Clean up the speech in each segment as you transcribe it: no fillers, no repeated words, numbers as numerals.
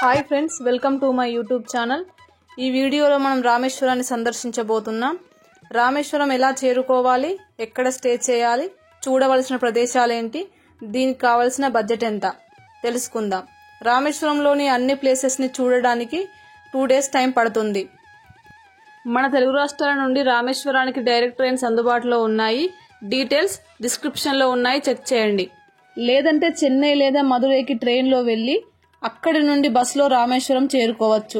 Hi friends, welcome to my YouTube channel. ఈ వీడియోలో మనం రామేశ్వరాన్ని సందర్శించబోతున్నాం. రామేశ్వరం ఎలా చేరుకోవాలి, ఎక్కడ స్టే చేయాలి, చూడవలసిన ప్రదేశాలు ఏంటి, దీనికి కావలసిన బడ్జెట్ ఎంత తెలుసుకుందాం. రామేశ్వరంలోని అన్ని ప్లేసెస్ని చూడడానికి 2 days టైం పడుతుంది. మన తెలుగు రాష్ట్రాల నుండి రామేశ్వరానికి డైరెక్ట్ ట్రైన్స్ అందుబాటులో ఉన్నాయి. డీటెయిల్స్ డిస్క్రిప్షన్లో ఉన్నాయి, చెక్ చేయండి. లేదంటే చెన్నై లేదా మదురైకి ట్రైన్లో వెళ్ళి అక్కడి నుండి బస్సులో రామేశ్వరం చేరుకోవచ్చు.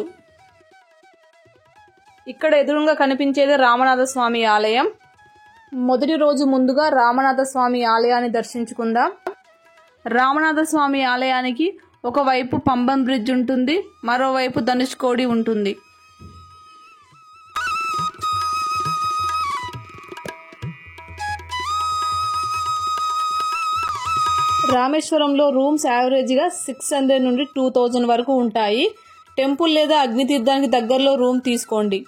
ఇక్కడ ఎదురుగా కనిపించేది రామనాథస్వామి ఆలయం. మొదటి రోజు ముందుగా రామనాథస్వామి ఆలయాన్ని దర్శించుకుందాం. రామనాథస్వామి ఆలయానికి ఒకవైపు పంబన్ బ్రిడ్జ్ ఉంటుంది, మరోవైపు ధనుష్కోడి ఉంటుంది. రామేశ్వరంలో రూమ్స్ యావరేజ్గా 600 నుండి 2000 వరకు ఉంటాయి. టెంపుల్ లేదా అగ్నితీర్థానికి దగ్గరలో రూమ్ తీసుకోండి.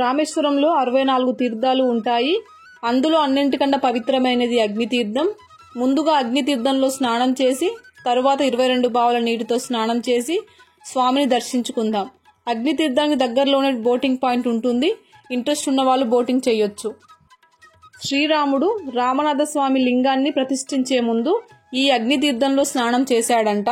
రామేశ్వరంలో 64 తీర్థాలు ఉంటాయి. అందులో అన్నింటికన్నా పవిత్రమైనది అగ్నితీర్థం. ముందుగా అగ్నితీర్థంలో స్నానం చేసి తరువాత 22 బావుల నీటితో స్నానం చేసి స్వామిని దర్శించుకుందాం. అగ్నితీర్థానికి దగ్గరలోనే బోటింగ్ పాయింట్ ఉంటుంది. ఇంట్రెస్ట్ ఉన్న వాళ్ళు బోటింగ్ చేయొచ్చు. శ్రీరాముడు రామనాథస్వామి లింగాన్ని ప్రతిష్ఠించే ముందు ఈ అగ్నితీర్థంలో స్నానం చేశాడంట.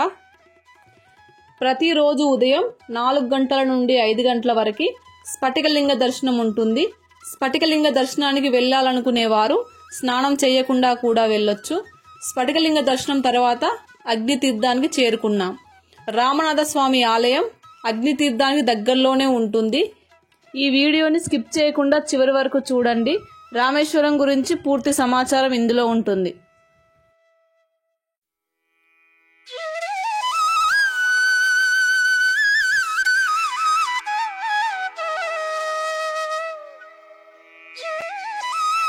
ప్రతిరోజు ఉదయం 4 గంటల నుండి 5 గంటల వరకు స్ఫటికలింగ దర్శనం ఉంటుంది. స్ఫటికలింగ దర్శనానికి వెళ్ళాలనుకునేవారు స్నానం చేయకుండా కూడా వెళ్ళొచ్చు. స్ఫటికలింగ దర్శనం తర్వాత అగ్నితీర్థానికి చేరుకున్నాం. రామనాథస్వామి ఆలయం అగ్నితీర్థానికి దగ్గరలోనే ఉంటుంది. ఈ వీడియోని స్కిప్ చేయకుండా చివరి వరకు చూడండి. రామేశ్వరం గురించి పూర్తి సమాచారం ఇందులో ఉంటుంది.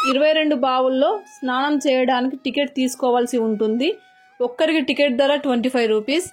ఇరవై 22 బావుల్లో స్నానం చేయడానికి టికెట్ తీసుకోవాల్సి ఉంటుంది. ఒక్కరికి టికెట్ ధర 25 రూపీస్.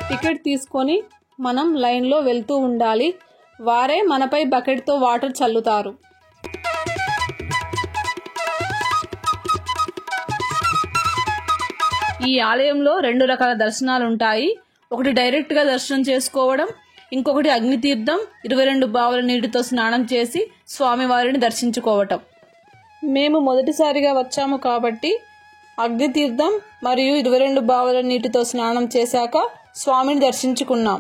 టికెట్ తీసుకొని మనం లైన్లో వెళ్తూ ఉండాలి. వారే మనపై బకెట్తో వాటర్ చల్లుతారు. ఈ ఆలయంలో 2 రకాల దర్శనాలు ఉంటాయి. ఒకటి డైరెక్ట్గా దర్శనం చేసుకోవడం, ఇంకొకటి అగ్నితీర్థం 22 బావుల నీటితో స్నానం చేసి స్వామివారిని దర్శించుకోవటం. మేము మొదటిసారిగా వచ్చాము కాబట్టి అగ్నితీర్థం మరియు 22 బావుల నీటితో స్నానం చేశాక స్వామిని దర్శించుకున్నాం.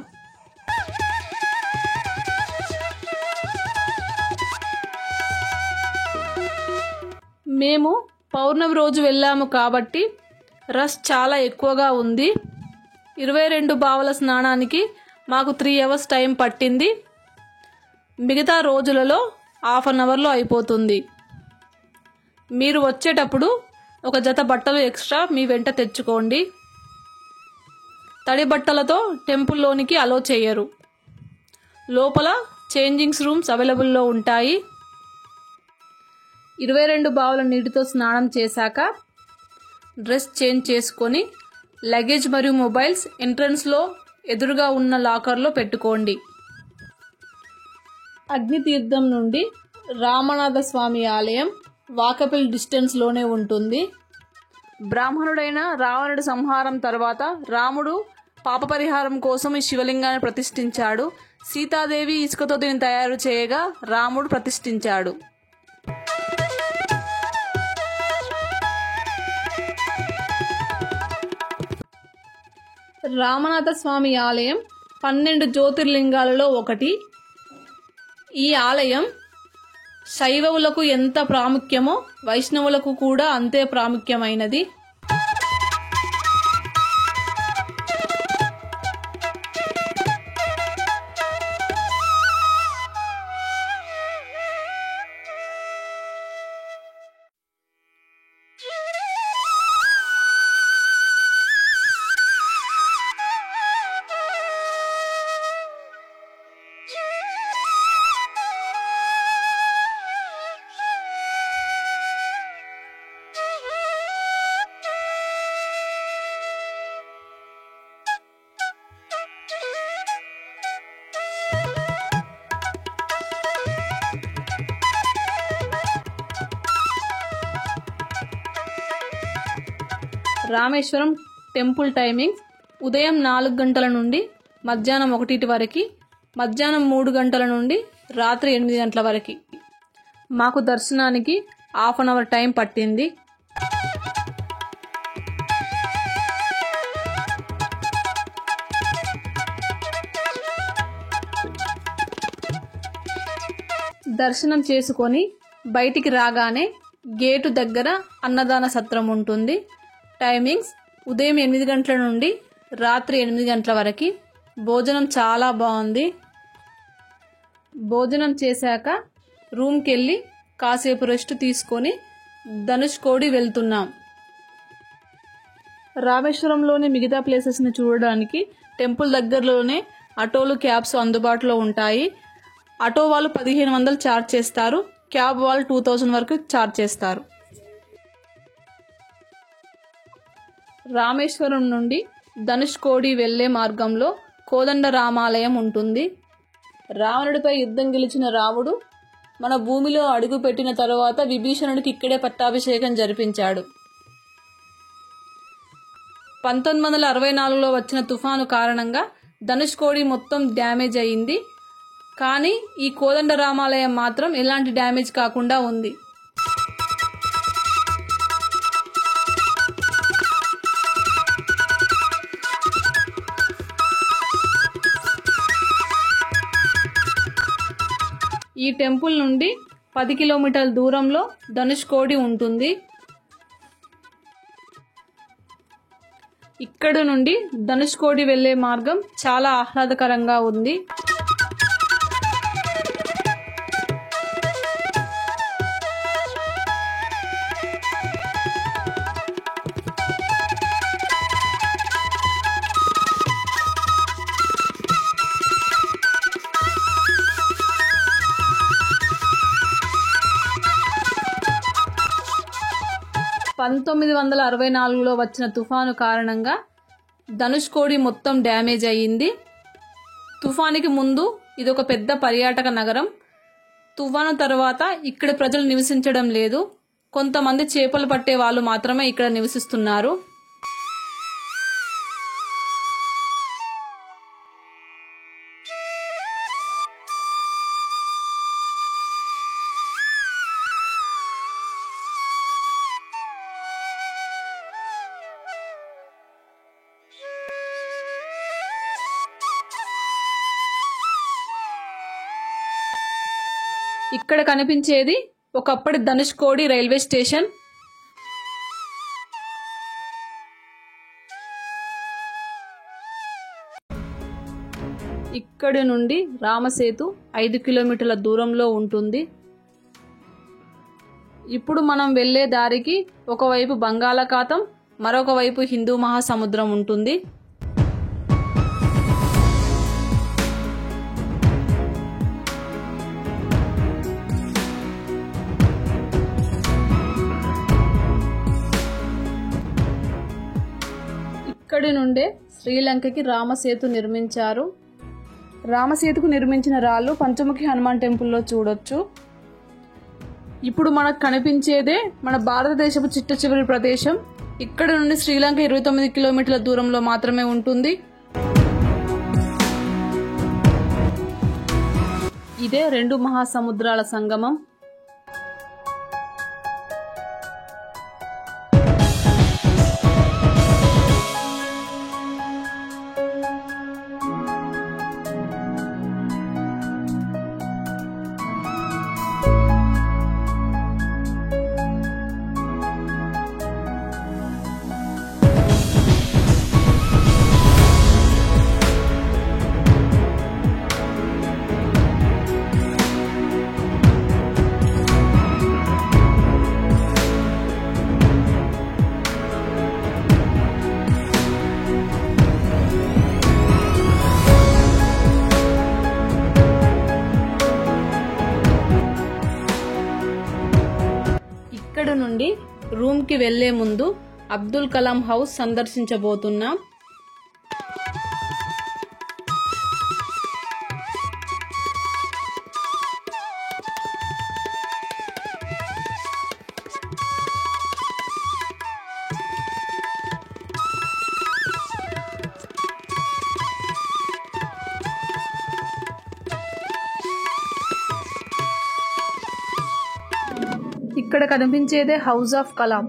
మేము పౌర్ణమి రోజు వెళ్ళాము కాబట్టి రష్ చాలా ఎక్కువగా ఉంది. 22 బావుల స్నానానికి మాకు 3 hours టైం పట్టింది. మిగతా రోజులలో 1/2 అవర్లో అయిపోతుంది. మీరు వచ్చేటప్పుడు ఒక జత బట్టలు ఎక్స్ట్రా మీ వెంట తెచ్చుకోండి. తడి బట్టలతో టెంపుల్లోనికి అలో చేయరు. లోపల చేంజింగ్స్ రూమ్స్ అవైలబుల్లో ఉంటాయి. 22 బావుల నీటితో స్నానం చేశాక డ్రెస్ చేంజ్ చేసుకొని లగేజ్ మరియు మొబైల్స్ ఎంట్రన్స్లో ఎదురుగా ఉన్న లాకర్లో పెట్టుకోండి. అగ్నితీర్థం నుండి రామనాథస్వామి ఆలయం వాకబుల్ డిస్టెన్స్లోనే ఉంటుంది. బ్రాహ్మణుడైన రావణుడి సంహారం తర్వాత రాముడు పాప పరిహారం కోసం ఈ శివలింగాన్ని ప్రతిష్ఠించాడు. సీతాదేవి ఇసుకతో దీన్ని తయారు చేయగా రాముడు ప్రతిష్ఠించాడు. రామనాథస్వామి ఆలయం 12 జ్యోతిర్లింగాలలో ఒకటి. ఈ ఆలయం శైవవులకు ఎంత ప్రాముఖ్యమో వైష్ణవులకు కూడా అంతే ప్రాముఖ్యమైనది. రామేశ్వరం టెంపుల్ టైమింగ్స్ ఉదయం 4 గంటల నుండి మధ్యాహ్నం 1 వరకు, మధ్యాహ్నం 3 గంటల నుండి రాత్రి 8 గంటల వరకు. మాకు దర్శనానికి ½ గంట టైం పట్టింది. దర్శనం చేసుకొని బయటికి రాగానే గేటు దగ్గర అన్నదాన సత్రం ఉంటుంది. టైమింగ్స్ ఉదయం 8 గంటల నుండి రాత్రి 8 గంటల వరకు. భోజనం చాలా బాగుంది. భోజనం చేశాక రూమ్కి వెళ్ళి కాసేపు రెస్ట్ తీసుకొని ధనుష్కోడి వెళ్తున్నాం. రామేశ్వరంలోని మిగతా ప్లేసెస్ని చూడడానికి టెంపుల్ దగ్గరలోనే ఆటోలు, క్యాబ్స్ అందుబాటులో ఉంటాయి. ఆటో వాళ్ళు 1500 ఛార్జ్ చేస్తారు, క్యాబ్ వాళ్ళు 2000 వరకు ఛార్జ్ చేస్తారు. రామేశ్వరం నుండి ధనుష్కోడి వెళ్లే మార్గంలో కోదండ రామాలయం ఉంటుంది. రావణుడిపై యుద్ధం గెలిచిన రాముడు మన భూమిలో అడుగు పెట్టిన తరువాత విభీషణుడికి ఇక్కడే పట్టాభిషేకం జరిపించాడు. 1964లో వచ్చిన తుఫాను కారణంగా ధనుష్కోడి మొత్తం డ్యామేజ్ అయింది. కానీ ఈ కోదండ రామాలయం మాత్రం ఎలాంటి డ్యామేజ్ కాకుండా ఉంది. ఈ టెంపుల్ నుండి 10 కిలోమీటర్ల దూరంలో ధనుష్కోడి ఉంటుంది. ఇక్కడ నుండి ధనుష్కోడి వెళ్లే మార్గం చాలా ఆహ్లాదకరంగా ఉంది. లో వచ్చిన తుఫాను కారణంగా ధనుష్కోడి మొత్తం డ్యామేజ్ అయ్యింది. తుఫానికి ముందు ఇదొక పెద్ద పర్యాటక నగరం. తుఫాను తర్వాత ఇక్కడ ప్రజలు నివసించడం లేదు. కొంతమంది చేపలు పట్టే వాళ్ళు మాత్రమే ఇక్కడ నివసిస్తున్నారు. ఇక్కడ కనిపించేది ఒకప్పటి ధనుష్కోడి రైల్వే స్టేషన్. ఇక్కడి నుండి రామసేతు 5 కిలోమీటర్ల దూరంలో ఉంటుంది. ఇప్పుడు మనం వెళ్లే దారికి ఒకవైపు బంగాళాఖాతం, మరొక వైపు హిందూ మహాసముద్రం ఉంటుంది. ఇక్కడి నుండే శ్రీలంకకి రామసేతు నిర్మించారు. రామసేతుకు నిర్మించిన రాళ్ళు పంచముఖి హనుమాన్ టెంపుల్లో చూడొచ్చు. ఇప్పుడు మనకు కనిపించేదే మన భారతదేశపు చిట్ట చివరి ప్రదేశం. ఇక్కడ నుండి శ్రీలంక 29 కిలోమీటర్ల దూరంలో మాత్రమే ఉంటుంది. ఇదే 2 మహాసముద్రాల సంగమం. ఇక్కడ నుండి రూమ్కి వెళ్లే ముందు అబ్దుల్ కలాం హౌస్ సందర్శించబోతున్నాం. ఇక్కడ కనిపించేదే హౌస్ ఆఫ్ కలాం.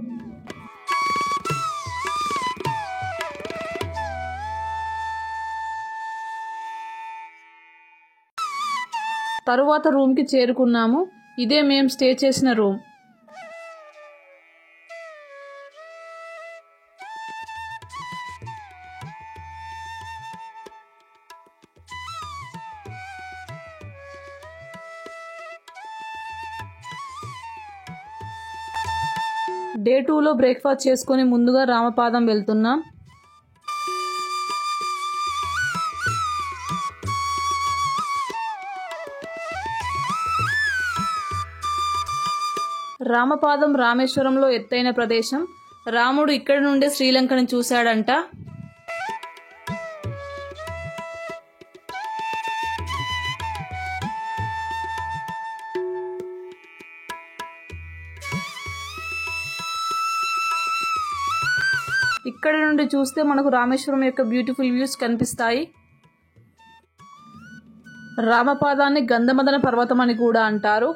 తరువాత రూమ్కి చేరుకున్నాము. ఇదే మేము స్టే చేసిన రూమ్. డే 2లో బ్రేక్ఫాస్ట్ చేసుకొని ముందుగా రామపాదం వెళ్తున్నాం. రామపాదం రామేశ్వరంలో ఎత్తైన ప్రదేశం. రాముడు ఇక్కడి నుండే శ్రీలంకని చూశాడంట. ఇక్కడి నుండి చూస్తే మనకు రామేశ్వరం యొక్క బ్యూటిఫుల్ వ్యూస్ కనిపిస్తాయి. రామపాదాన్ని గంధమదన పర్వతం అని కూడా అంటారు.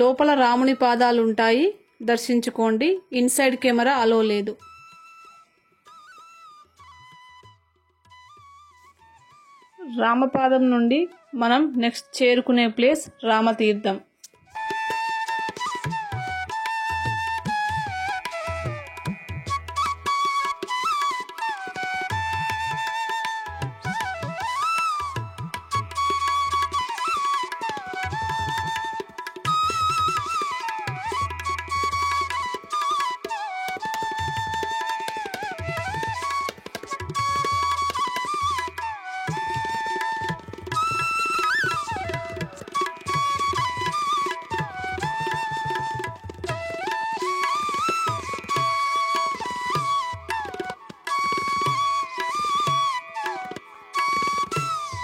లోపల రాముని పాదాలుంటాయి, దర్శించుకోండి. ఇన్సైడ్ కెమెరా అలో లేదు. రామపాదం నుండి మనం నెక్స్ట్ చేరుకునే ప్లేస్ రామతీర్థం.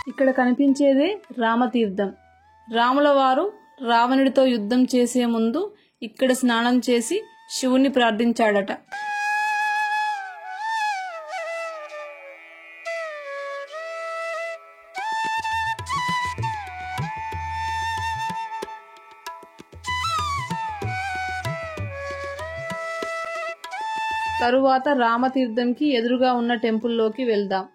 ఇక్కడ కనిపించేదే రామతీర్థం. రాముల వారు రావణుడితో యుద్ధం చేసే ముందు ఇక్కడ స్నానం చేసి శివుని ప్రార్థించాడట. తరువాత రామతీర్థంకి ఎదురుగా ఉన్న టెంపుల్లోకి వెళ్దాం.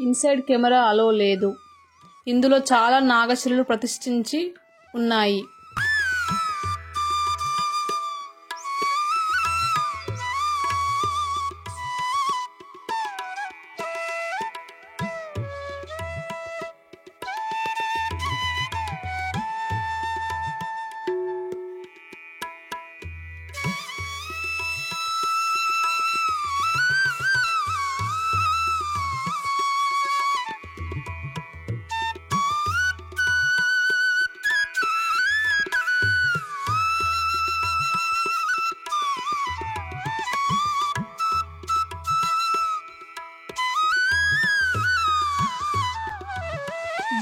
ఇన్సైడ్ కెమెరా అలో లేదు. ఇందులో చాలా నాగశిలలు ప్రతిష్ఠించి ఉన్నాయి.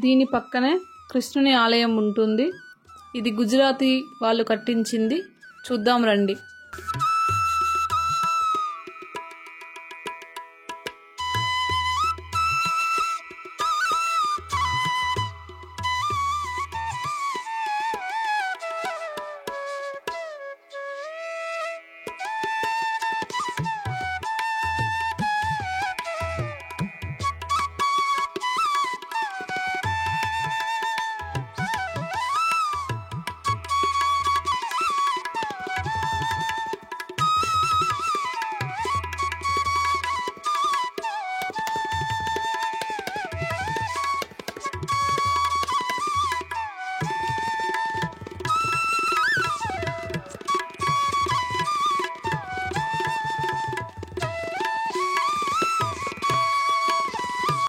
దీని పక్కనే కృష్ణుని ఆలయం ఉంటుంది. ఇది గుజరాతీ వాళ్ళు కట్టించింది. చూద్దాం రండి.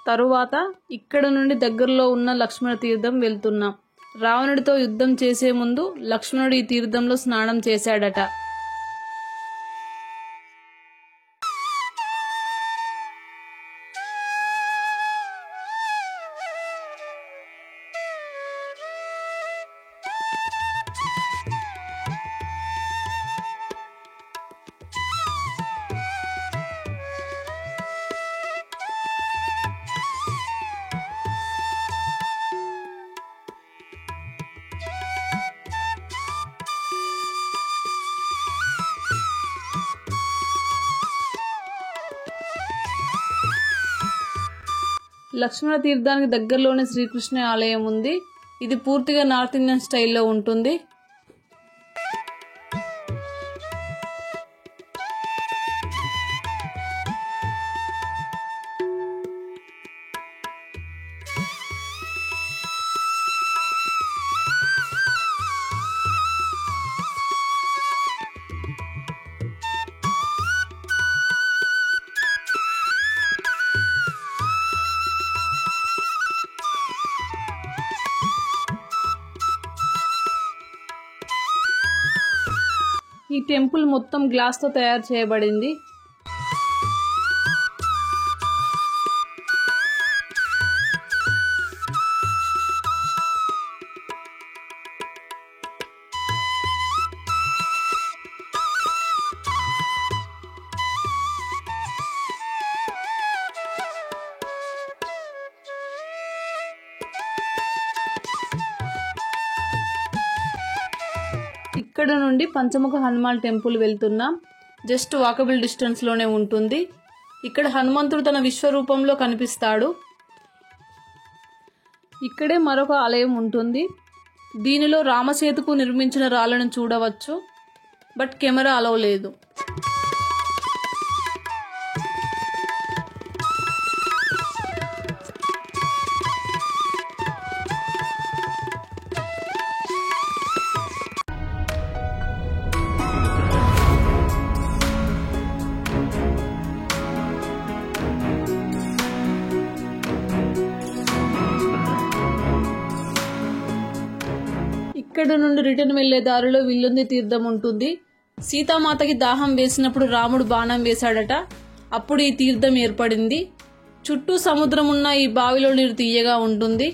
తరువాత ఇక్కడ నుండి దగ్గరలో ఉన్న లక్ష్మణ తీర్థం వెళ్తున్నాం. రావణుడితో యుద్ధం చేసే ముందు లక్ష్మణుడు ఈ తీర్థంలో స్నానం చేశాడట. లక్ష్మణ తీర్థానికి దగ్గరలోనే శ్రీకృష్ణ ఆలయం ఉంది. ఇది పూర్తిగా నార్త్ ఇండియన్ స్టైల్లో ఉంటుంది. ఈ టెంపుల్ మొత్తం గ్లాస్తో తయారు చేయబడింది. ఇక్కడ నుండి పంచముఖ హనుమాన్ టెంపుల్ వెళ్తున్నాం. జస్ట్ వాకబుల్ డిస్టెన్స్లోనే ఉంటుంది. ఇక్కడ హనుమంతుడు తన విశ్వరూపంలో కనిపిస్తాడు. ఇక్కడే మరొక ఆలయం ఉంటుంది. దీనిలో రామసేతుకు నిర్మించిన రాళ్లను చూడవచ్చు. బట్ కెమెరా అలౌ లేదు. ఇక్కడ నుండి రిటర్న్ వెళ్లే దారిలో విల్లుంది తీర్థం ఉంటుంది. సీతామాతకి దాహం వేసినప్పుడు రాముడు బాణం వేశాడట. అప్పుడు ఈ తీర్థం ఏర్పడింది. చుట్టూ సముద్రం ఉన్న ఈ బావిలో నీరు తీయగా ఉంటుంది.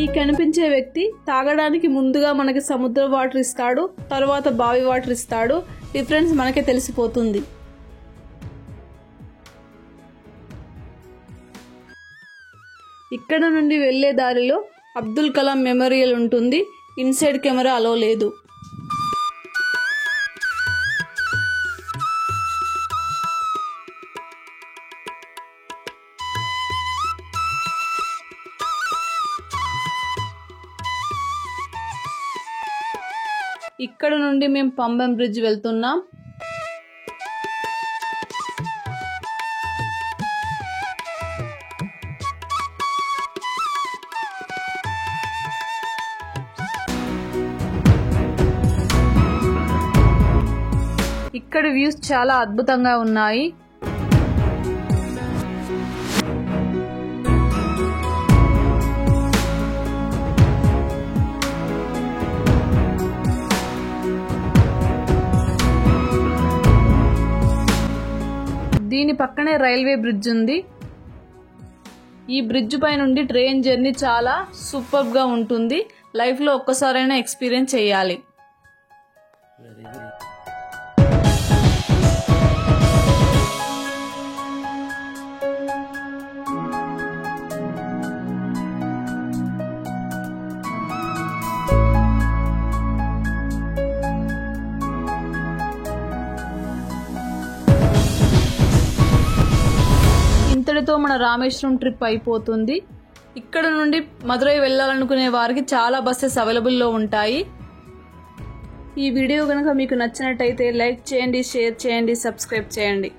ఈ కనిపించే వ్యక్తి తాగడానికి ముందుగా మనకి సముద్ర వాటర్ ఇస్తాడు, తర్వాత బావి వాటర్ ఇస్తాడు. డిఫరెన్స్ మనకే తెలిసిపోతుంది. ఇక్కడ నుండి వెళ్లే దారిలో అబ్దుల్ కలాం మెమోరియల్ ఉంటుంది. ఇన్సైడ్ కెమెరా అలో లేదు. ఇక్కడ నుండి మేము పంబన్ బ్రిడ్జ్ వెళ్తున్నాం. ఇక్కడ వ్యూస్ చాలా అద్భుతంగా ఉన్నాయి. దీని పక్కనే రైల్వే బ్రిడ్జ్ ఉంది. ఈ బ్రిడ్జ్ పై నుండి ట్రైన్ జర్నీ చాలా సూపర్ గా ఉంటుంది. లైఫ్ లో ఒక్కసారైనా ఎక్స్పీరియన్స్ చేయాలి. ఇంతటితో మన రామేశ్వరం ట్రిప్ అయిపోతుంది. ఇక్కడ నుండి మదురై వెళ్ళాలనుకునే వారికి చాలా బస్సెస్ అవైలబుల్లో ఉంటాయి. ఈ వీడియో కనుక మీకు నచ్చినట్టయితే లైక్ చేయండి, షేర్ చేయండి, సబ్స్క్రైబ్ చేయండి.